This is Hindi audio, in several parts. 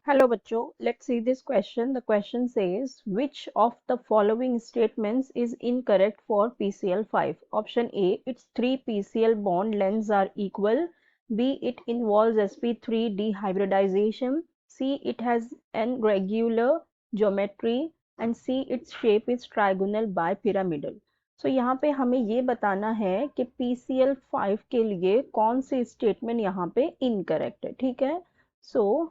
Hello bachcho, let's see this question. The question says, which of the following statements is incorrect for PCl5? Option A, its 3 PCl bond lengths are equal. B, it involves sp3 dehybridization. C, it has an regular geometry. And C, its shape is trigonal bipyramidal. So यहाँ पे हमें ये बताना है कि PCl5 के लिए कौन सी स्टेटमेंट यहाँ पे इनकरेक्ट है, ठीक है।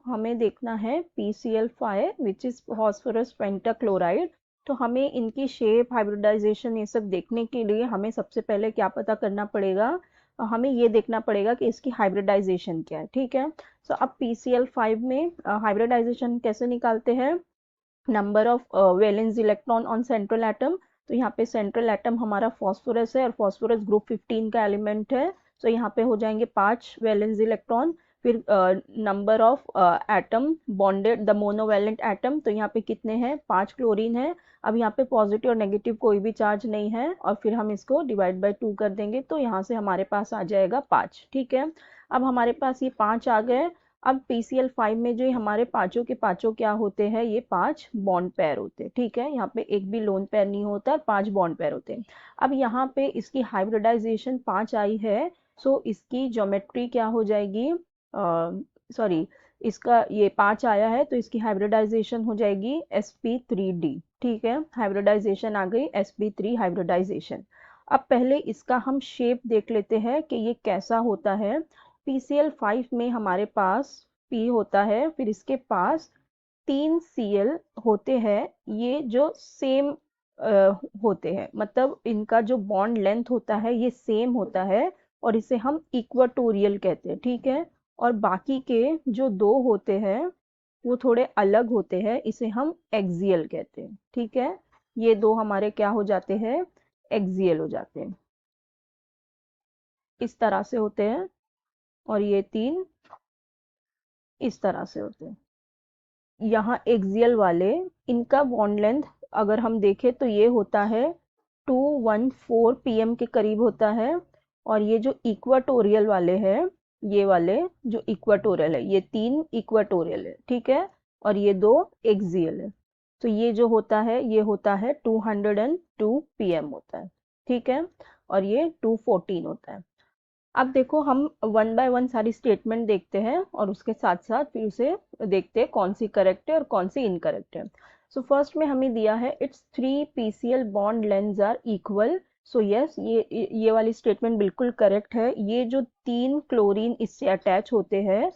हमें देखना है PCl5 which is phosphorus pentachloride. तो हमें इनकी शेप, हाइब्रिडाइजेशन, ये सब देखने के लिए हमें सबसे पहले क्या पता करना पड़ेगा, हमें ये देखना पड़ेगा कि इसकी हाइब्रिडाइजेशन क्या है, ठीक है। अब PCl5 में हाइब्रिडाइजेशन कैसे निकालते हैं, number of valence electron on central atom. तो यहाँ पे सेंट्रल एटम हमारा फॉस्फोरस है और फॉस्फोरस ग्रुप 15 का एलिमेंट है। यहाँ पे हो जाएंगे 5 वैलेंस इलेक्ट्रॉन। फिर number of atom bonded the monovalent atom, तो यहाँ पे कितने हैं, 5 क्लोरीन है। अब यहाँ पे पॉजिटिव और नेगेटिव कोई भी चार्ज नहीं है और फिर हम इसको डिवाइड बाय 2 कर देंगे, तो यहाँ से हमारे पास आ जाएगा 5, ठीक है। अब हमारे पास ये 5 आ गए। अब PCl5 में जो हमारे पांचों के पांचों क्या होते हैं, ये 5 बॉन्ड पेयर होते हैं, ठीक है। यहाँ पे एक भी लोन पेयर नहीं होता, 5 बॉन्ड पेयर होते हैं। अब यहाँ पे इसकी हाइब्रिडाइजेशन 5 आई है, सो इसकी ज्योमेट्री क्या हो जाएगी, सॉरी, इसका ये 5 आया है तो इसकी हाइब्रिडाइजेशन हो जाएगी sp3d, ठीक है। हाइब्रिडाइजेशन आ गई sp3 हाइब्रिडाइजेशन। अब पहले इसका हम शेप देख लेते हैं कि ये कैसा होता है। PCl5 में हमारे पास P होता है, फिर इसके पास 3 Cl होते हैं, ये जो सेम होते हैं, मतलब इनका जो बॉन्ड लेंथ होता है ये सेम होता है और इसे हम इक्वाटोरियल कहते हैं, ठीक है। और बाकी के जो 2 होते हैं वो थोड़े अलग होते हैं, इसे हम एक्सियल कहते हैं, ठीक है। ये 2 हमारे क्या हो जाते हैं, एक्सियल हो जाते हैं, इस तरह से होते हैं। और ये 3 इस तरह से होते हैं। यहाँ एक्सियल वाले, इनका बॉन्ड लेंथ अगर हम देखें तो ये होता है 214 pm के करीब होता है। और ये जो इक्वाटोरियल वाले हैं, ये वाले जो इक्वाटोरियल है, ये 3 इक्वाटोरियल है, ठीक है। और ये 2 एक्सियल है। तो ये जो होता है ये होता है 202 pm होता है, ठीक है। और ये 214 होता है। अब देखो हम वन बाय वन सारी स्टेटमेंट देखते हैं और उसके साथ साथ फिर उसे देखते हैं कौन सी करेक्ट है और कौन सी इनकरेक्ट है। फर्स्ट में हमें दिया है it's 3 PCl bond lengths are equal. Yes, ये वाली स्टेटमेंट बिल्कुल करेक्ट है। ये जो 3 क्लोरीन इससे अटैच होते हैं,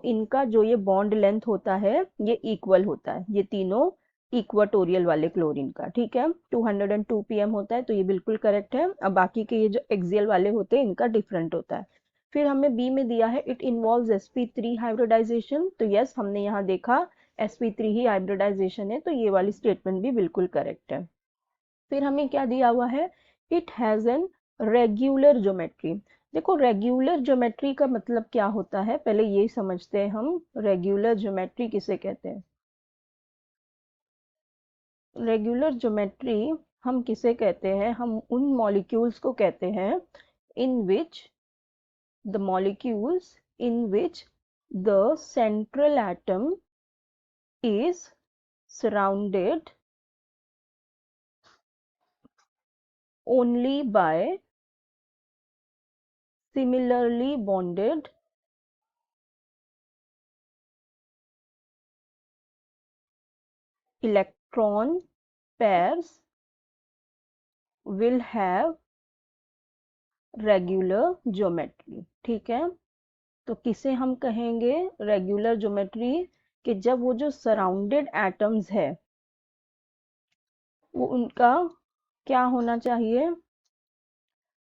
इनका जो ये बॉन्ड लेंथ होता है ये इक्वल होता है, ये तीनों इक्वाटोरियल वाले क्लोरीन का, ठीक है। 202 pm होता है, तो ये बिल्कुल करेक्ट है। अब बाकी के ये जो एक्सियल वाले होते हैं इनका डिफरेंट होता है। फिर हमें बी में दिया है इट इन्वॉल्व्स sp3 हाइब्रिडाइजेशन। तो यस, हमने यहाँ देखा sp3 ही हाइब्रिडाइजेशन है, तो ये वाली स्टेटमेंट भी बिल्कुल करेक्ट है। फिर हमें क्या दिया हुआ है, it has an regular geometry. देखो रेगुलर ज्योमेट्री का मतलब क्या होता है, पहले ये समझते हैं हम रेगुलर ज्योमेट्री किसे कहते हैं। रेगुलर ज्योमेट्री हम किसे कहते हैं, हम उन मॉलिक्यूल्स को कहते हैं in which the molecules in which the central atom is surrounded only by similarly bonded electron pairs will have regular geometry, ठीक है। तो किसे हम कहेंगे रेगुलर ज्योमेट्री, कि जब वो जो सराउंडेड एटम्स है वो उनका क्या होना चाहिए,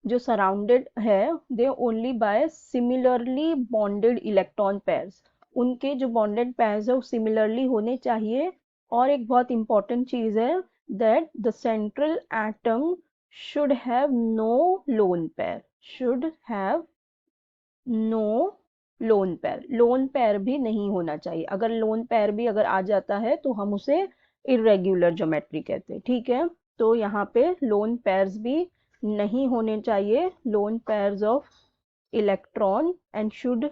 जो सराउंडेड है they only by similarly bonded electron pairs, उनके जो बॉन्डेड पेयर्स है वो सिमिलरली होने चाहिए। और एक बहुत इंपॉर्टेंट चीज है that the central atom should have no lone pair, should have no lone pair, lone pair भी नहीं होना चाहिए। अगर लोन पेयर भी अगर आ जाता है तो हम उसे इरेग्युलर ज्योमेट्री कहते हैं, ठीक है। तो यहाँ पे लोन पेयर्स भी नहीं होने चाहिए, lone pairs of electron and should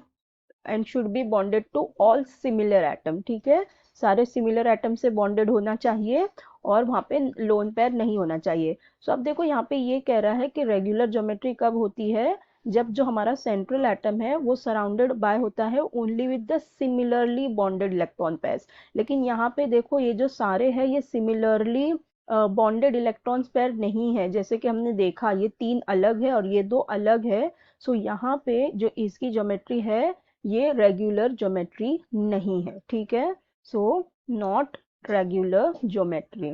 and should be bonded to all similar atom, ठीक है, सारे सिमिलर एटम से बॉन्डेड होना चाहिए और वहाँ पे लोन पेयर नहीं होना चाहिए। सो अब देखो यहाँ पे ये कह रहा है कि रेगुलर ज्योमेट्री कब होती है, जब जो हमारा सेंट्रल एटम है वो सराउंडेड बाय होता है only with the similarly bonded electron pairs. लेकिन यहाँ पे देखो ये जो सारे हैं ये सिमिलरली बॉन्डेड इलेक्ट्रॉन्स पेयर नहीं है, जैसे कि हमने देखा ये 3 अलग है और ये 2 अलग है। सो यहाँ पे जो इसकी ज्योमेट्री है ये रेगुलर ज्योमेट्री नहीं है, ठीक है, so not regular geometry.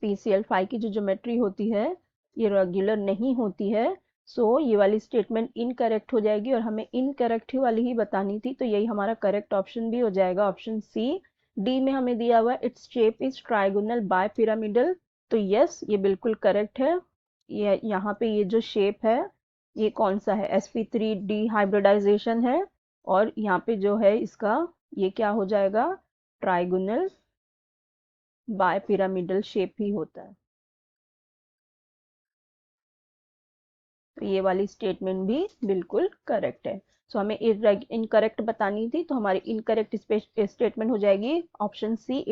PCl5 की जो ज्योमेट्री होती है ये रेगुलर नहीं होती है। सो ये वाली स्टेटमेंट इनकरेक्ट हो जाएगी और हमें इनकरेक्ट वाली ही बतानी थी, तो यही हमारा करेक्ट ऑप्शन भी हो जाएगा, ऑप्शन सी। डी में हमें दिया हुआ its shape is trigonal bipyramidal, तो यस ये बिल्कुल करेक्ट है। ये यहाँ पे ये जो शेप है ये कौन सा है, sp3d हाइब्रिडाइजेशन है और यहाँ पे जो है इसका ये क्या हो जाएगा, ट्राइगोनल बाय पिरामिडल शेप ही होता है। तो ये वाली स्टेटमेंट भी बिल्कुल करेक्ट है। सो हमें इनकरेक्ट बतानी थी, तो हमारी इनकरेक्ट स्टेटमेंट हो जाएगी option C,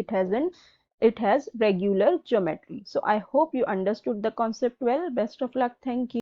it has regular geometry. So I hope you understood the concept well. Best of luck. Thank you.